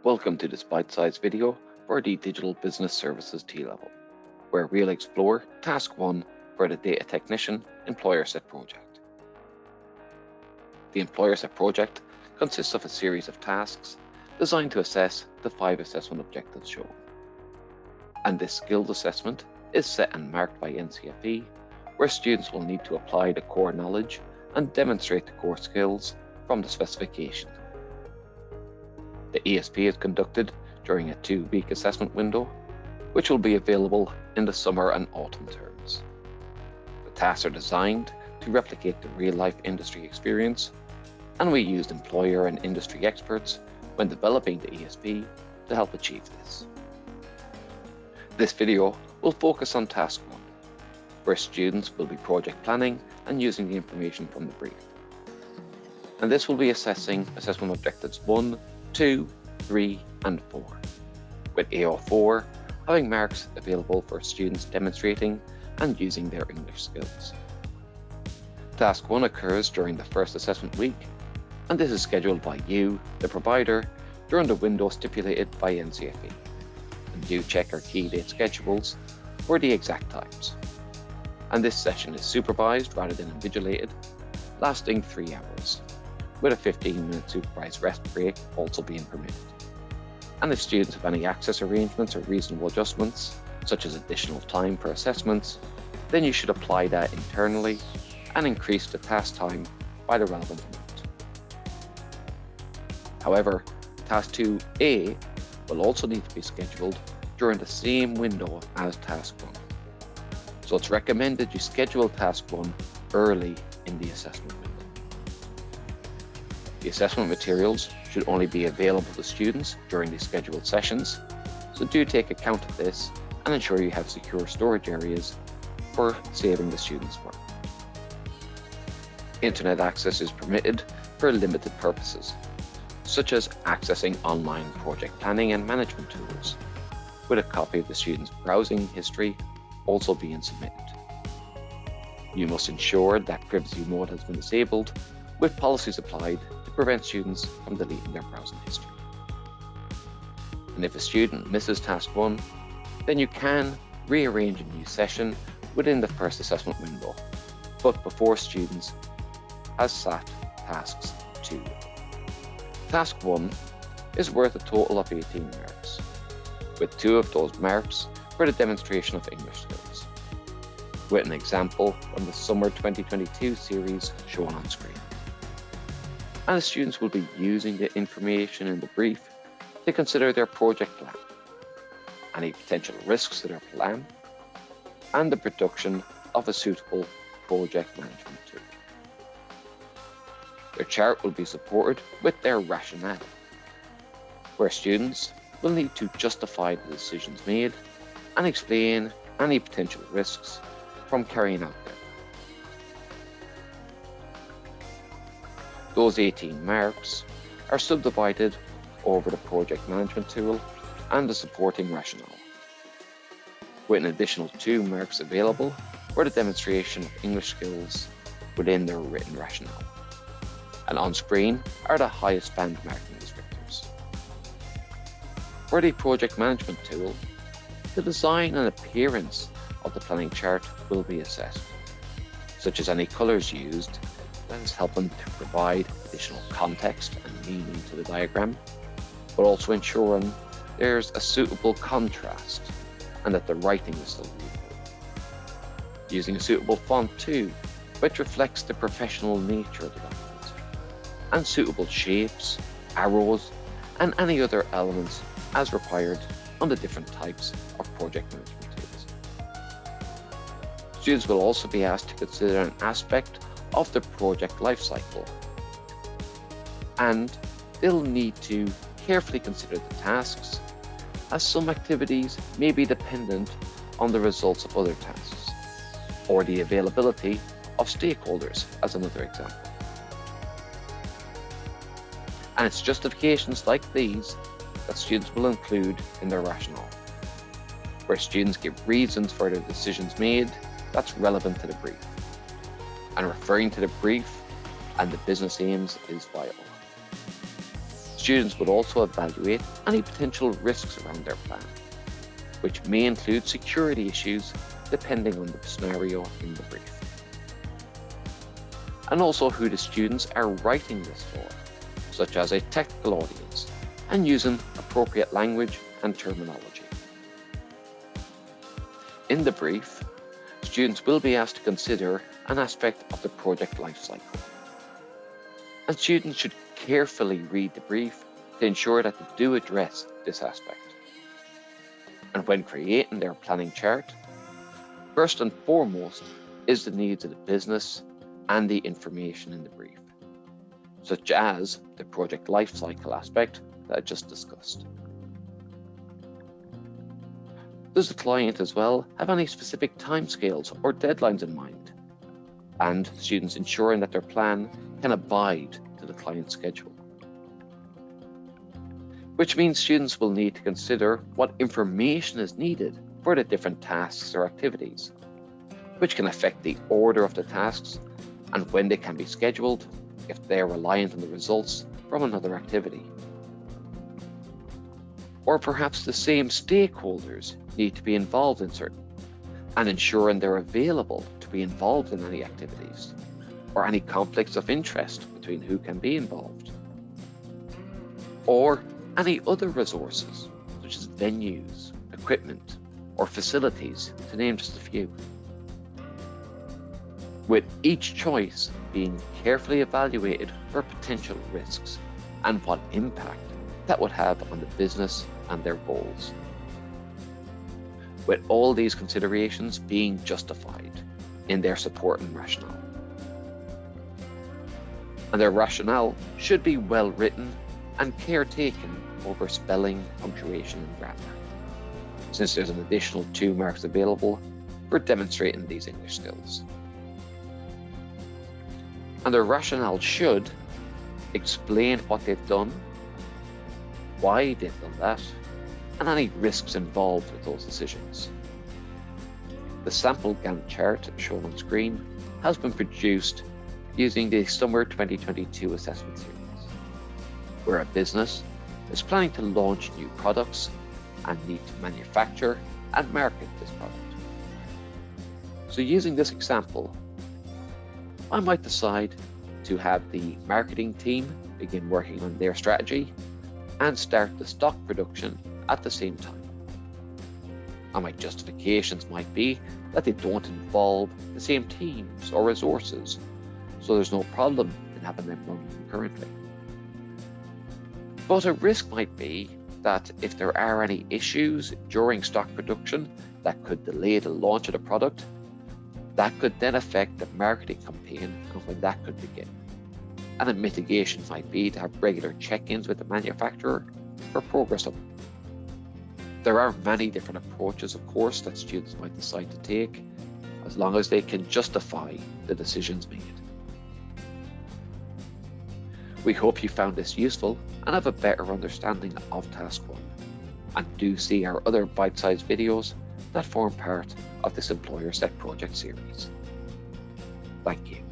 Welcome to this bite-sized video for the Digital Business Services T-Level, where we'll explore Task 1 for the Data Technician Employer Set project. The Employer Set project consists of a series of tasks designed to assess the 5 assessment objectives shown. And this skills assessment is set and marked by NCFE, where students will need to apply the core knowledge and demonstrate the core skills from the specification. The ESP is conducted during a 2-week assessment window, which will be available in the summer and autumn terms. The tasks are designed to replicate the real-life industry experience, and we used employer and industry experts when developing the ESP to help achieve this. This video will focus on Task 1, where students will be project planning and using the information from the brief. And this will be assessing assessment objectives 1, 2, 3, and 4, with AO4 having marks available for students demonstrating and using their English skills. Task 1 occurs during the first assessment week, and this is scheduled by you, the provider, during the window stipulated by NCFE. And do check our key date schedules for the exact times. And this session is supervised rather than invigilated, lasting 3 hours, with a 15-minute supervised rest break also being permitted. And if students have any access arrangements or reasonable adjustments, such as additional time for assessments, then you should apply that internally and increase the task time by the relevant amount. However, Task 2A will also need to be scheduled during the same window as Task 1. So it's recommended you schedule Task 1 early in the assessment window. The assessment materials should only be available to students during the scheduled sessions, so do take account of this and ensure you have secure storage areas for saving the students' work. Internet access is permitted for limited purposes, such as accessing online project planning and management tools, with a copy of the student's browsing history also being submitted. You must ensure that privacy mode has been disabled, with policies applied to prevent students from deleting their browsing history. And if a student misses Task 1, then you can rearrange a new session within the first assessment window, but before students has sat Tasks 2. Task 1 is worth a total of 18 marks, with 2 of those marks for the demonstration of English skills, with an example from the Summer 2022 series shown on screen. And the students will be using the information in the brief to consider their project plan, any potential risks to their plan, and the production of a suitable project management tool. Their chart will be supported with their rationale, where students will need to justify the decisions made and explain any potential risks from carrying out them. Those 18 marks are subdivided over the project management tool and the supporting rationale, with an additional 2 marks available for the demonstration of English skills within their written rationale. And on screen are the highest band marking descriptors. For the project management tool, the design and appearance of the planning chart will be assessed, such as any colours used that is helping to provide additional context and meaning to the diagram, but also ensuring there's a suitable contrast and that the writing is still readable. Using a suitable font too, which reflects the professional nature of the document, and suitable shapes, arrows, and any other elements as required on the different types of project management tools. Students will also be asked to consider an aspect of the project lifecycle, and they'll need to carefully consider the tasks, as some activities may be dependent on the results of other tasks, or the availability of stakeholders as another example. And it's justifications like these that students will include in their rationale, where students give reasons for their decisions made that's relevant to the brief. And referring to the brief and the business aims is vital. Students would also evaluate any potential risks around their plan, which may include security issues depending on the scenario in the brief. And also who the students are writing this for, such as a technical audience, and using appropriate language and terminology. In the brief, students will be asked to consider an aspect of the project lifecycle. And students should carefully read the brief to ensure that they do address this aspect. And when creating their planning chart, first and foremost is the needs of the business and the information in the brief, such as the project lifecycle aspect that I just discussed. Does the client as well have any specific timescales or deadlines in mind? And students ensuring that their plan can abide to the client's schedule. Which means students will need to consider what information is needed for the different tasks or activities, which can affect the order of the tasks and when they can be scheduled if they are reliant on the results from another activity. Or perhaps the same stakeholders need to be involved in certain, and ensuring they're available to be involved in any activities, or any conflicts of interest between who can be involved. Or any other resources, such as venues, equipment, or facilities, to name just a few. With each choice being carefully evaluated for potential risks and what impact that would have on the business and their goals. With all these considerations being justified in their supporting rationale. And their rationale should be well written and care taken over spelling, punctuation, and grammar, since there's an additional 2 marks available for demonstrating these English skills. And their rationale should explain what they've done, why they've done that, and any risks involved with those decisions. The sample Gantt chart shown on screen has been produced using the Summer 2022 assessment series, where a business is planning to launch new products and need to manufacture and market this product. So using this example, I might decide to have the marketing team begin working on their strategy and start the stock production at the same time. And my justifications might be that they don't involve the same teams or resources, so there's no problem in having them run concurrently. But a risk might be that if there are any issues during stock production that could delay the launch of the product, that could then affect the marketing campaign and when that could begin. And a mitigation might be to have regular check-ins with the manufacturer for progress of it. There are many different approaches, of course, that students might decide to take, as long as they can justify the decisions made. We hope you found this useful and have a better understanding of Task 1, and do see our other bite-sized videos that form part of this Employer Set Project series. Thank you.